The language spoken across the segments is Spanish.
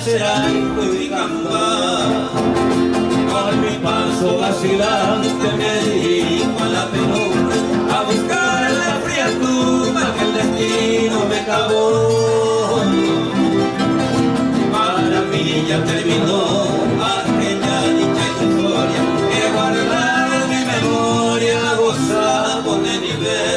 será y camba. Con mi paso vacilante me dirijo a la penumbra a buscar la fría tumba que el destino me cavó. Para mí ya terminó aquella dicha historia que guardada en mi memoria gozamos de nivel.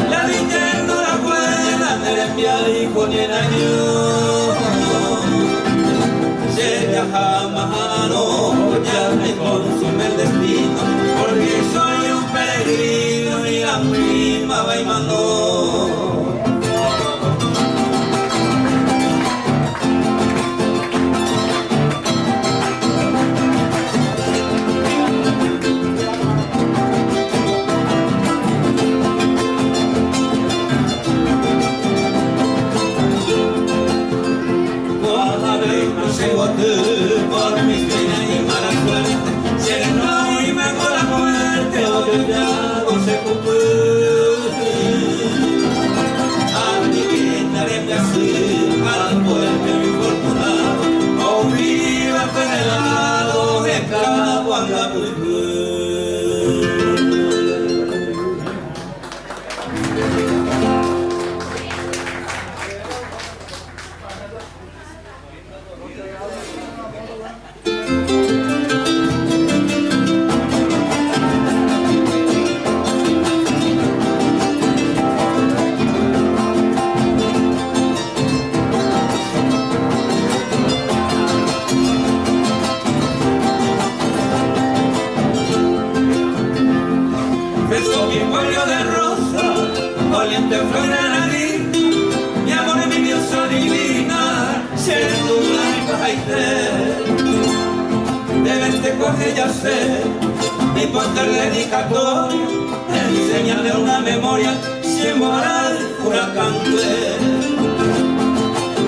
La niña no la buena me la envía y con el año se viaja no ya me consume el destino porque soy un peregrino y la prima va y mandó. Por mis penas y mala suerte, si eres no y me hago la muerte, o yo ya no sé a mi vida de así, al pueblo infortunado, o viva penelado, de cabo anda muy flor de nariz, mi amor es mi diosa divina, siendo una pajaite. De verte coge ya sé, mi portal dedicatorio, enseñarle una memoria, sin moral, huracante.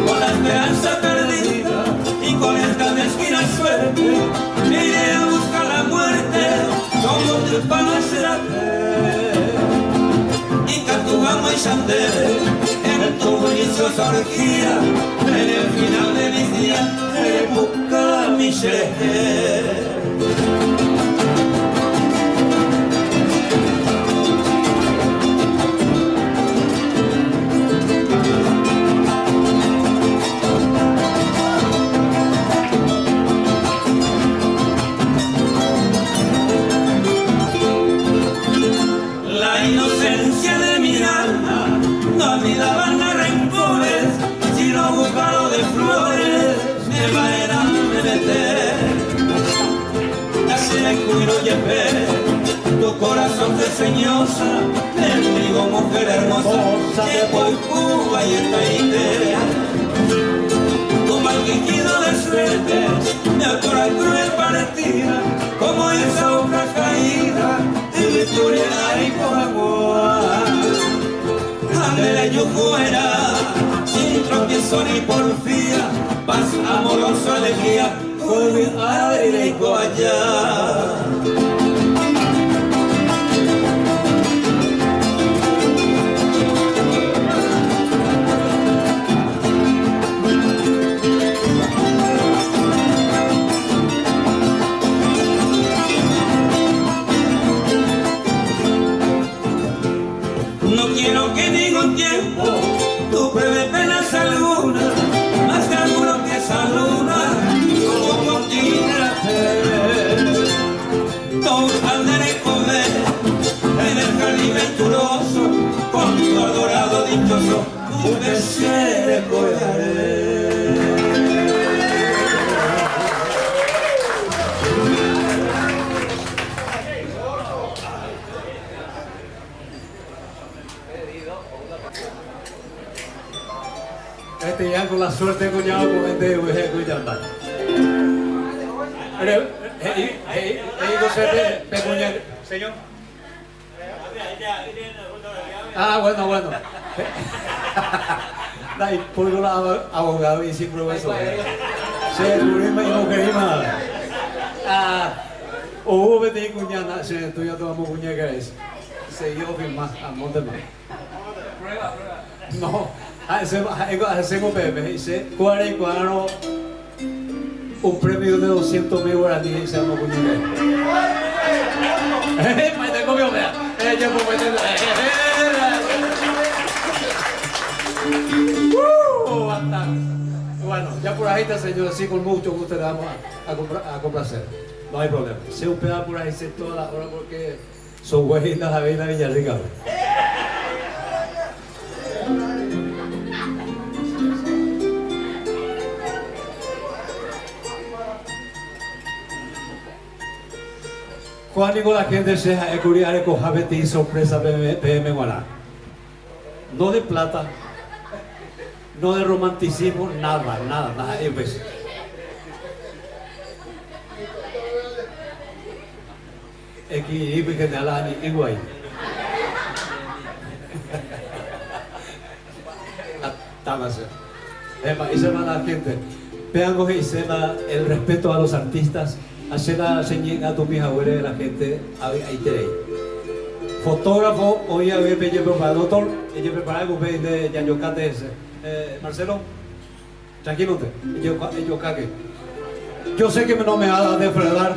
Con la esperanza perdida y con esta mezquina suerte, iré a buscar la muerte, como te pase la fe. Vamos y Sandé, en tu buenísima orgía, en el final de mis días, me busca mi ser. La inocencia de mi alma no me daban a rencores, sino buscado de flores, me va a meter. La seco y lo llevé, tu corazón desdeñosa, bendigo mujer hermosa, llevo en Cuba y en Tahití. Tu malquijido de suerte, me atora cruel partida, como esa hoja caída, de victoria y por agua. Andele yo fuera, sin tropiezo ni porfía, paz amoroso alegría, fue aire y allá. No quiero que ningún tiempo tú pruebe penas alguna, más seguro que esa luna, como continua todo andaré con él, en el jardín venturoso, con tu adorado dichoso, tu deseo de collaré. Este ya con la suerte cuñado con este cuñado. Señor. Ah, bueno. Dai, por un abogado y sin profesor. Se turismo y no querima. O vete cuñana, se tú ya tomamos cuñaca es. Se yo firma a Montemar. Prueba. No, hacemos bebé, dice, cuadro un premio de 200.000 guaraníes y se llama cuñaca. Mas te comió, vea. Ella bueno, ya por ahí está, señor, así con mucho gusto le vamos a complacer. No hay problema. Se hospeda por ahí toda la hora porque son güeyitas a ver la Villarrica. Cuando la gente se ha curado con Javeti sorpresa PM Guará. No de plata, no de romanticismo, nada. Pues. Equilibrio general igual. Esa es la gente. Vean el respeto a los artistas. Hacer la señal a tu hija de la gente ahí te fotógrafo hoy a ver ella doctor ella prepara algo de Yanyocate Marcelo tranquilo yo cague yo sé que no me va a defraudar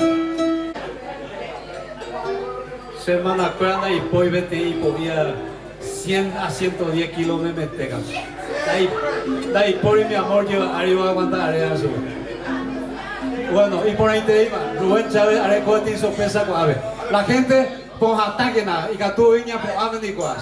semana cuerda y poi vete y podía 100 a 110 kilómetros me pegas ahí por mi amor yo arriba a aguantar eso. Bueno, y por ahí te digo, Rubén Chávez, haré cuenta y sorpresa con Ave. La gente, con ataque nada, y que tú viñas por Ave ni cual.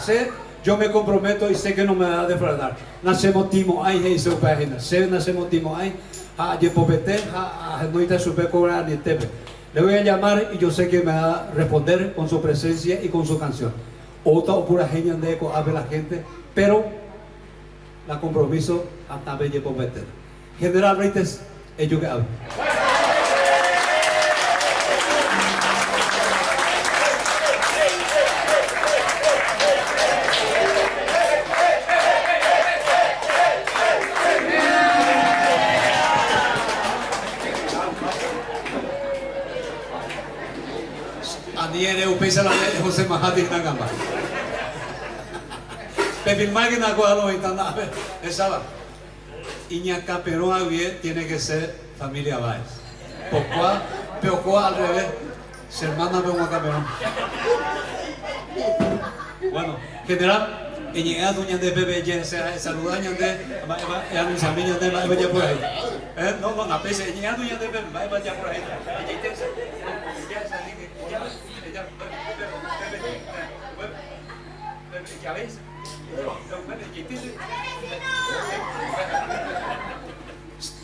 Yo me comprometo y sé que no me va a defraudar. Nacemos timo, ay, hey, se página. Nacemos timo, ay, a Yepopete, a Noita Super Cobra, ni Tepe. Le voy a llamar y yo sé que me va a responder con su presencia y con su canción. Otra o pura genia de eco, Ave la gente, pero la compromiso hasta Yepopete. General Reites, ellos que hablan. Aniere upesa la de José Mahati na gamba. Pe filmar que na cuadro intanda esa va. Iñaca Perón Aguirre tiene que ser familia Báez. Pero al revés, se hermana Perón Perón. Bueno, general Iñiga duña de bebé ya se saluda ñande ya mis amigos de vaya por ahí. No, na pese Iñiga duña de bebé vaya por ahí. Ya ves.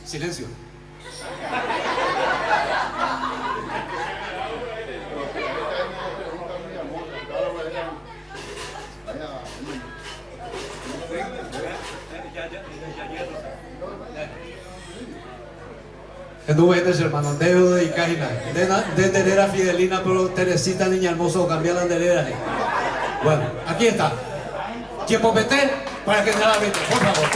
Silencio. No vendes hermano, dedo de Icaina, de Terera Fidelina, pero Teresita Niña Hermoso, cambiar la delera. Bueno, aquí está. Yepopete para que se la viste, por favor.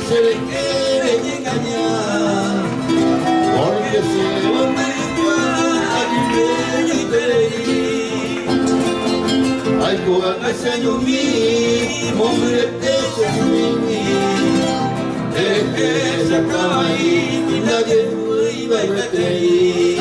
Se le quiere engañar, porque se volvió a vivir y te leí. Ay, cuando ese año mío. Mostrete sesmini, se acaba ahí, y nadie iba a verte ahí.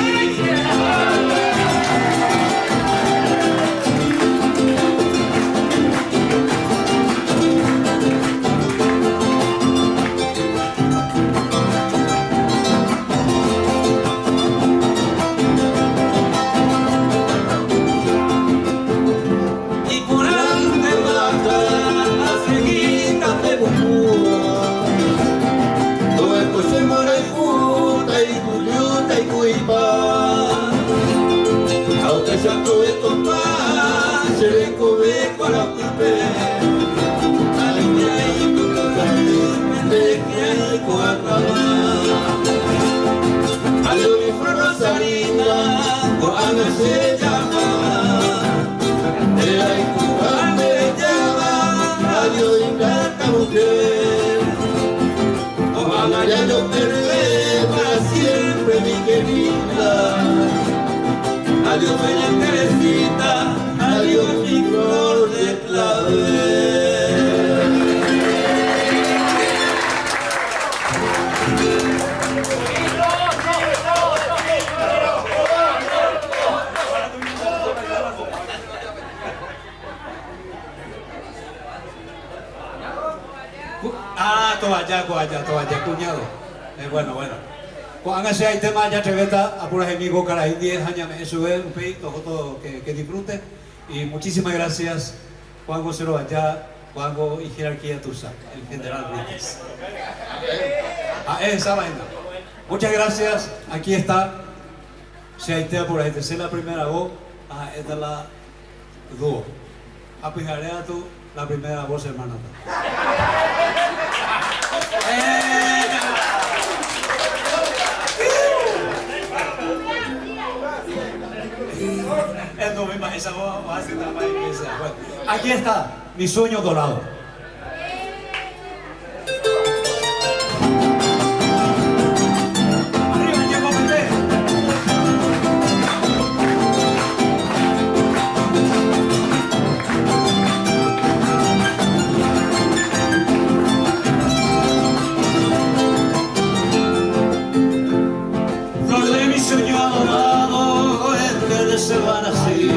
Se llama, era incubante de llama, adiós ingrata mujer. Ojalá ya no perderé para siempre mi querida. Adiós bella Teresita, adiós mi flor de clavel. Toalla, cuñado. Bueno. Cuando se hay tema ya treveta, a puras amigos, cara, 10 años me sube un poquito, que disfrute. Y muchísimas gracias, Juan Gocero allá, Juan y Jerarquía Tusa, el general Brites. Esa vaina. Muchas gracias, aquí está. Se hay tema por ahí, esta es la primera voz, esta es la dúo. Apijaré a tú la primera voz, hermana. Bueno, aquí está mi sueño dorado. Se van así.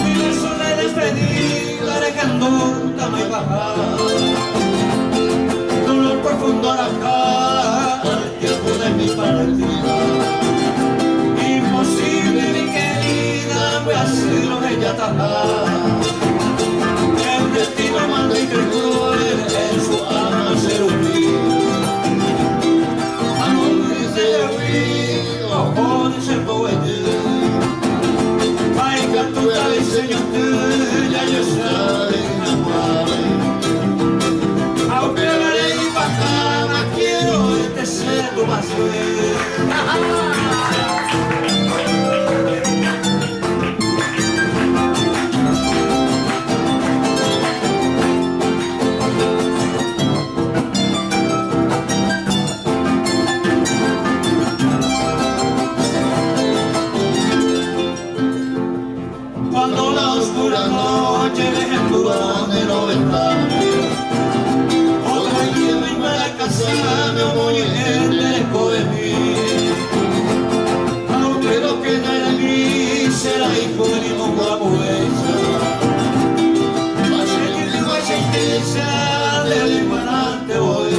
Mi beso de despedida dejando la muy baja. Dolor profundo a la cara, el tiempo de mi partida. Imposible mi querida, voy a ser lo que ella taja. El destino manda y cruel en su alma se unir. Amor dice de ojo dice el poeta. Tu diseño ya yo sabe aunque veré y bacana quiero este ser tu más cuando la oscura noche deje en tu donde no está. Otra quien venga a la casa me voy en lejos de mí. Aunque lo que no era de mí será hijo de mi monga pobreza. Va a seguir de noche intensa del igualante voy.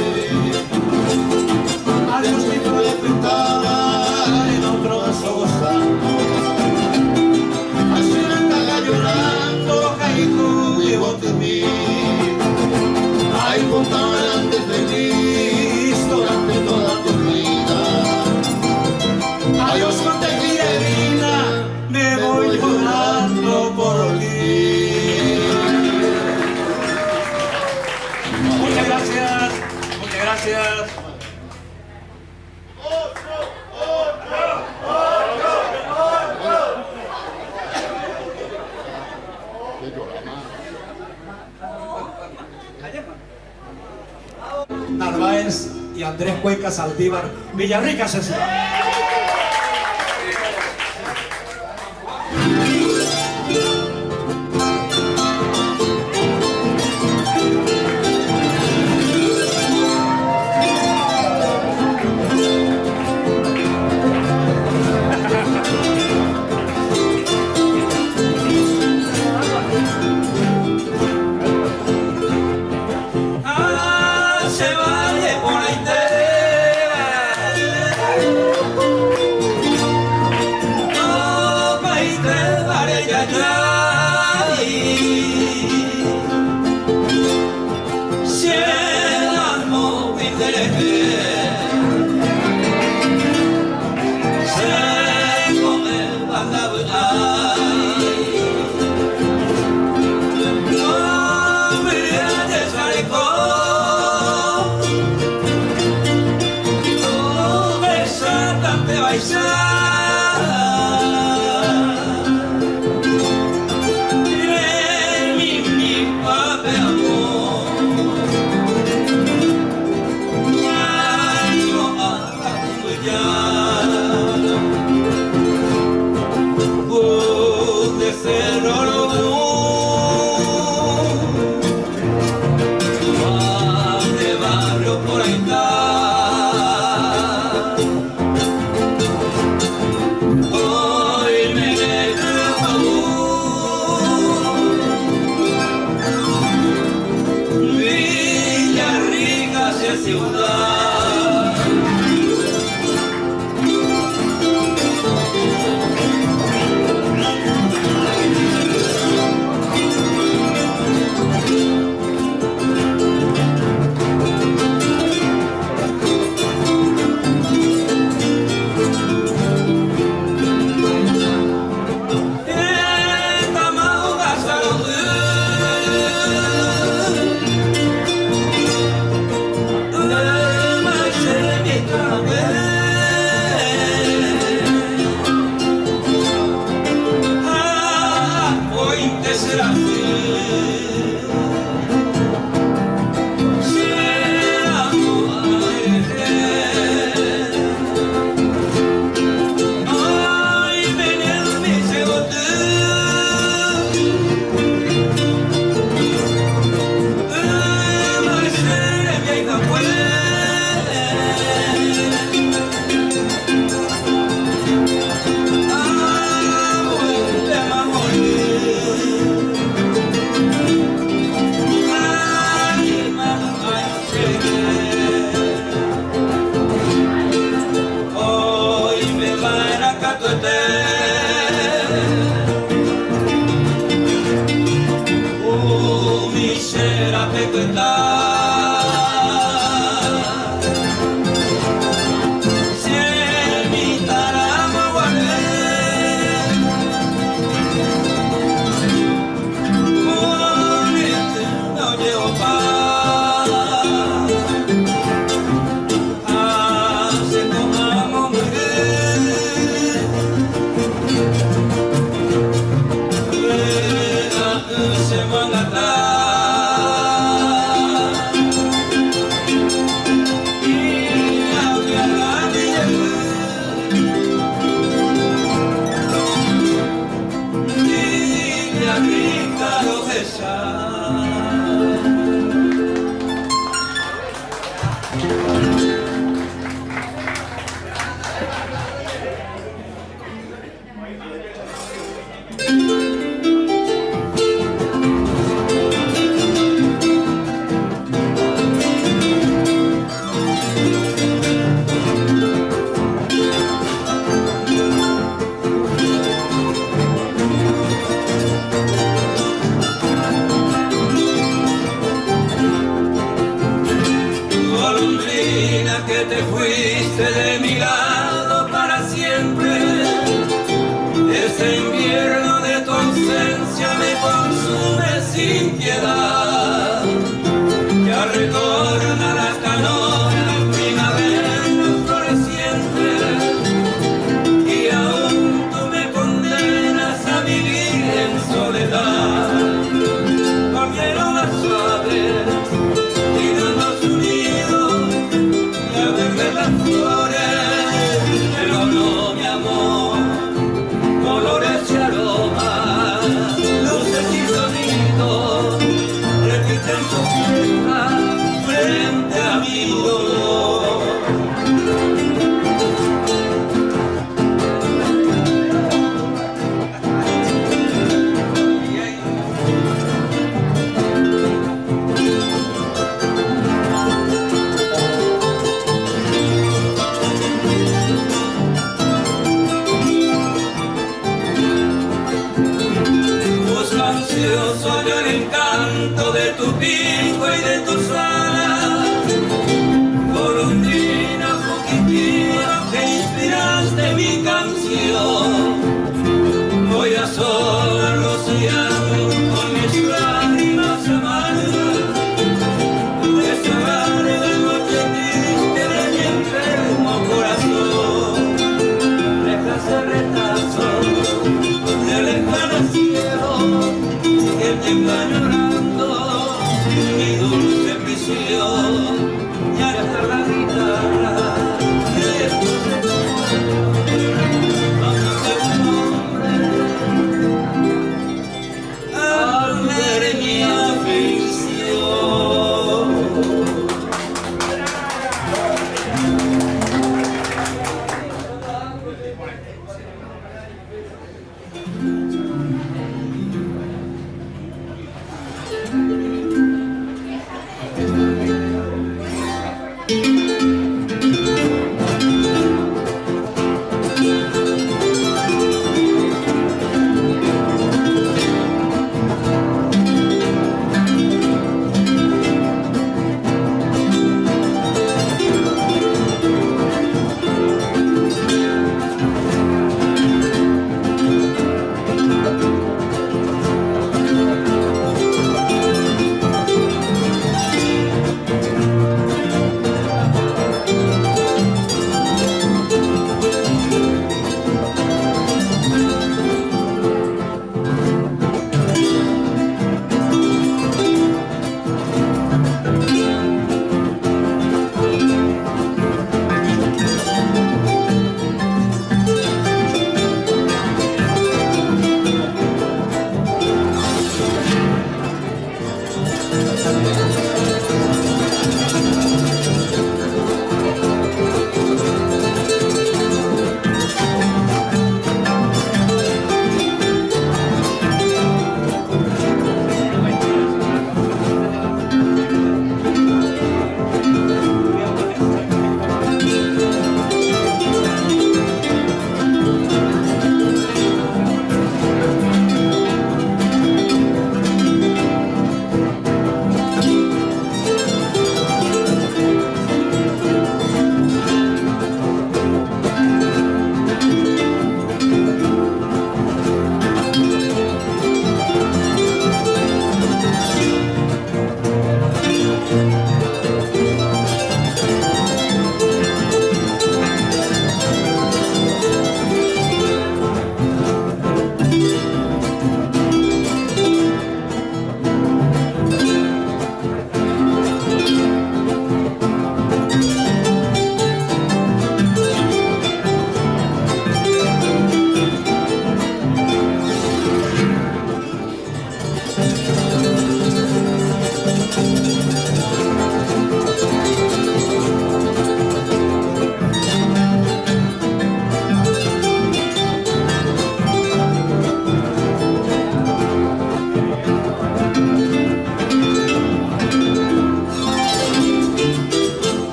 Adiós mi flor pintada en otro vaso gozando. Llorando, caigo, llevote mí. Ay, contado delante feliz durante toda tu vida. Adiós, Monte divina, me voy volando por ti. Muchas gracias, muchas gracias. Narváez y Andrés Cuenca Saldívar, Villarrica, César.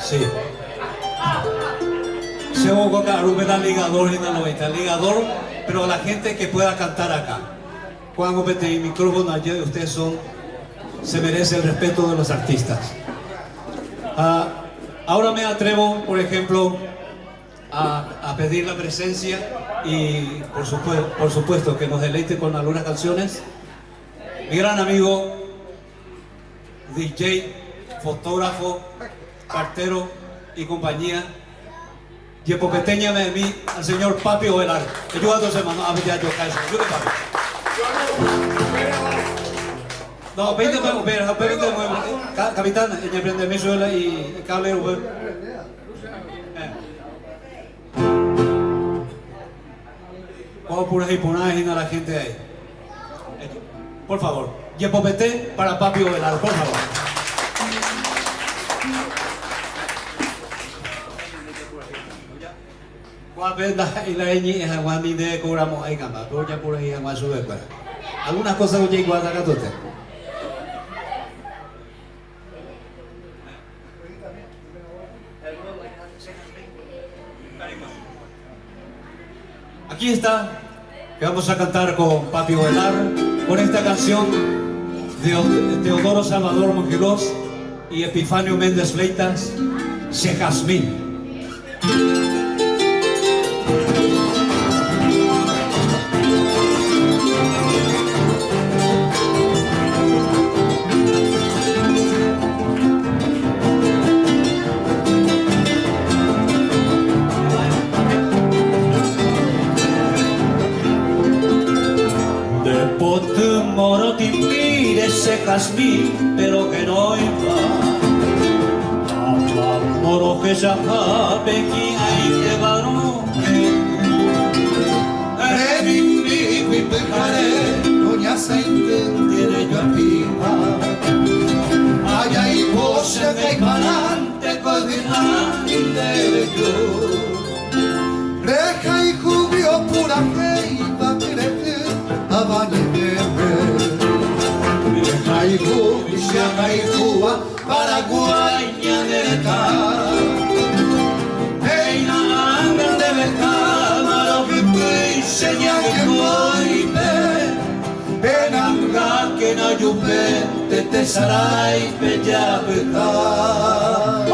Sí. Se ocupa Rubén ligador y la ligador, pero la gente que pueda cantar acá. Cuando mete el micrófono allí, ustedes se merece el respeto de los artistas. Ahora me atrevo, por ejemplo, a pedir la presencia y por supuesto que nos deleite con algunas canciones. Mi gran amigo, DJ, fotógrafo, cartero y compañía, Yepopeteña de mí, al señor Papi Ovelar. Ayúdanos, hermano, a ver ya yo caso. No, 20 capitán, ella prende mi suela y cable. Vamos por ahí, a la gente ahí. Por favor, Yepopete para Papi Ovelar, por favor. Y la ñi es agua ni de cobramos ahí gamba, pero ya por ahí agua sube para. Algunas cosas que llego a sacar todo. Aquí está, que vamos a cantar con Papi Ovelar, con esta canción de Teodoro Salvador Mongelos y Epifanio Méndez Fleitas, Se Jazmín. Moro timpir ese jazmín, pero que no iba. Moro que ya pequi hay que varón. Reviví y pecaré, doña Sainte, tiene yo a pipa. Allá y vos en el canante, con el de yo. Reja y cubrió pura fe y va a querer a Haiku, Villa Haikua, Paraguaya de Cal. Eina anga de Becal, Maropipi, señal que voy Benanga que no yupe, te tesarai, bella Becal.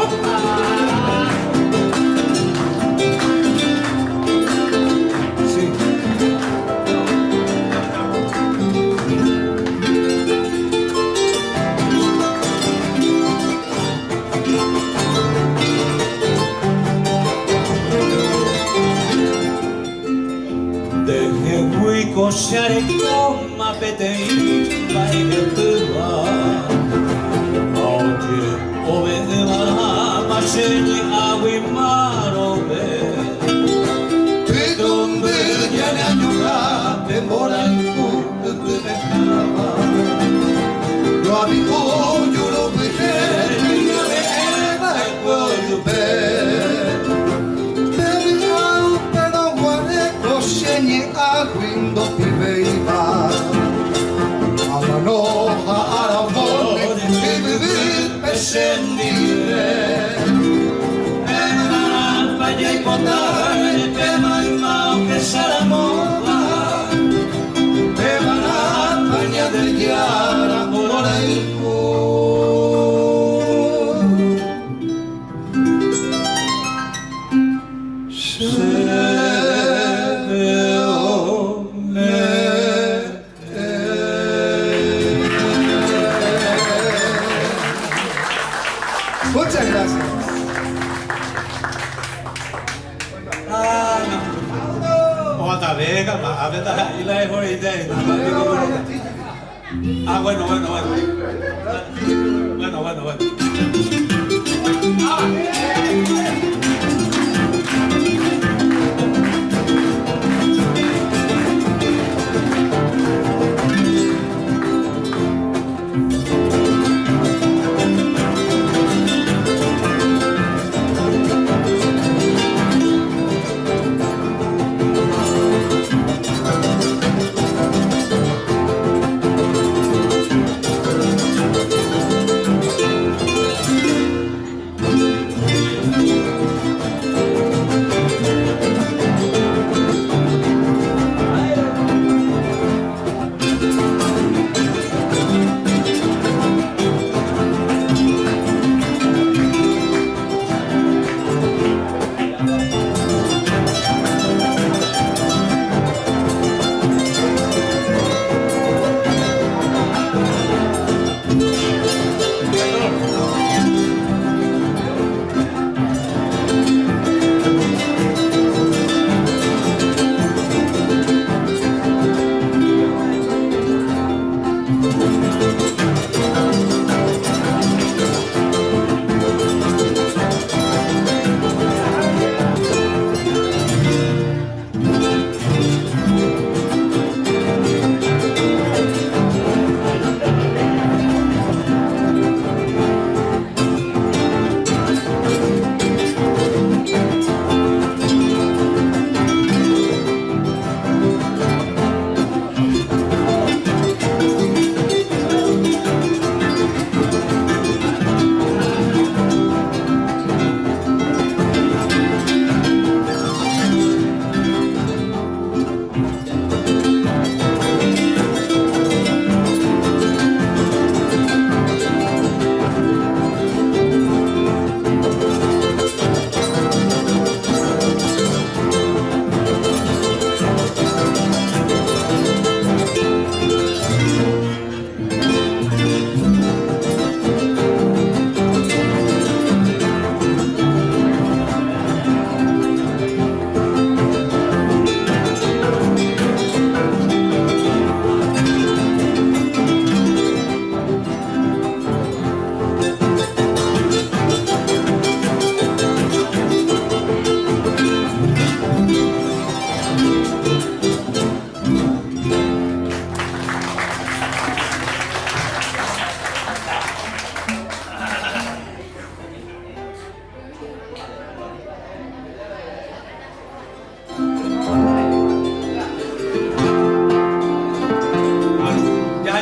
Coseare con apetei vai vertua oggi ove va ma segni agui marobe Petombe viene a llorar de mora y punto de becaba Lo amigo yo lo dejé y yo le va el cuello pero guardo segni agui do piveiva Amanoha aravone e vivir pescendire Enan vaya y potare pema y mao que sarà moda Emanat bagna del chiara ora il Muchas gracias. Otra vez, a ver, y la mejor idea. Bueno.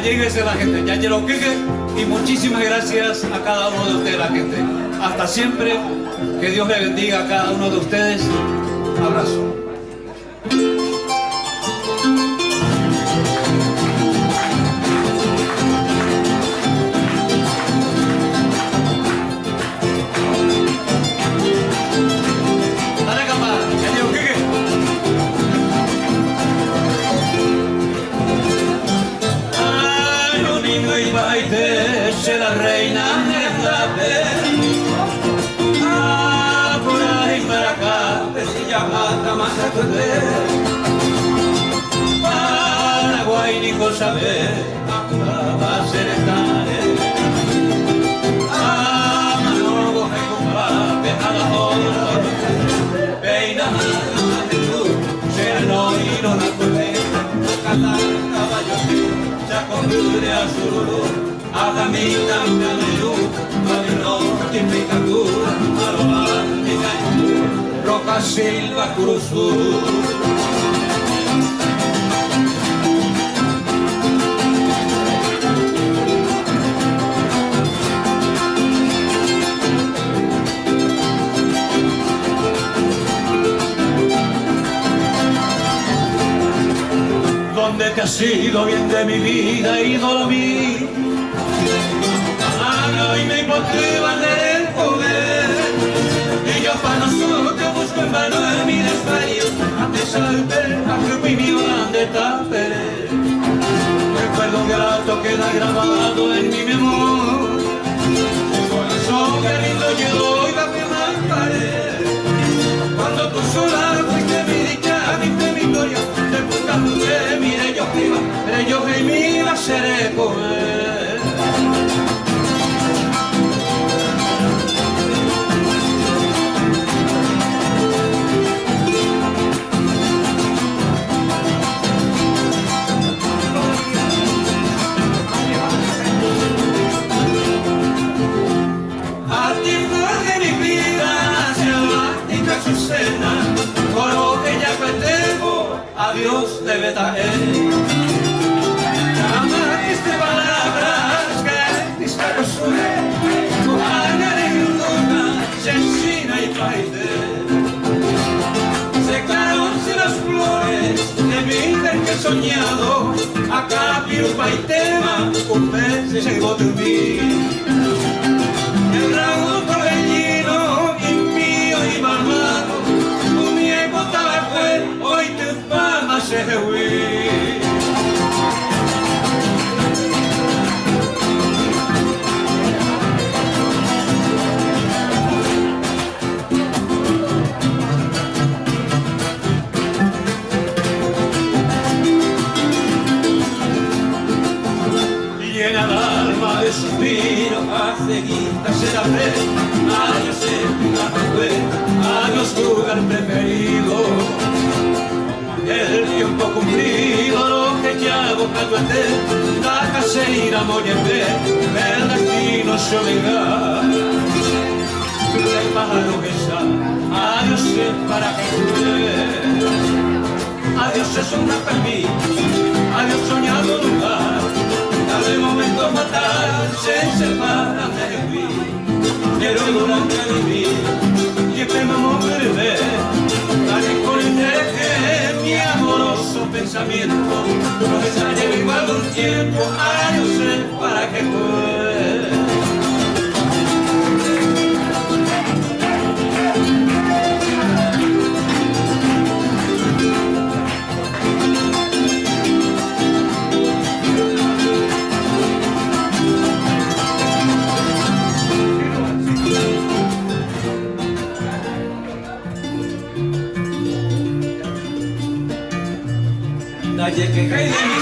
Alléguese la gente, ya lo que y muchísimas gracias a cada uno de ustedes, la gente. Hasta siempre, que Dios le bendiga a cada uno de ustedes. Abrazo. Se la reina de la por ahí para acá, si llama más a perder. Paraguay ni cosa ver, va a ser estar. Manogo me compra, pejada por peina más de luz, se no y no la puede, calar caballo, ya concluye a su Adamita Melu, Madino, Timbicacu, Alohan, Micayu, Roca Silva Cruzú. ¿Dónde te has ido bien de mi vida, ídolo mío? Y me impotriban del poder y yo para nosotros busco en vano en mi desvarío antes al ver a que mi grande tapere recuerdo grato queda grabado en mi memoria el corazón que lindo llegó y la que más paré cuando tú sola fuiste mi dicha, viste mi gloria de puta mujer, mire yo que iba pero yo que mi la seré comer. Por lo que ya tengo, a Dios debe traer. Jamás diste palabras que diste cosure, tu añade ninguna, asesina y paide. Secaronse las flores de mi vida que he soñado, acá pirupa y tema, un mes llegó de mí. El ramo torbellino, impío y malvado, hoy te fama se huye. Llena el alma de suspiro, hace guita se la fe. Adiós adiós lugar preferido. El tiempo cumplido, lo que ya boca tu la caseira morir el destino se obliga. El pájaro besa, adiós es para que cruel. Adiós es una permís, adiós soñado lugar. Cada momento fatal se separa de mí. Pero durante mi vida, siempre me moveré. Dale con el deje mi amoroso pensamiento. No se haya igual un tiempo, no sé para qué fue. Nadie que cae de mi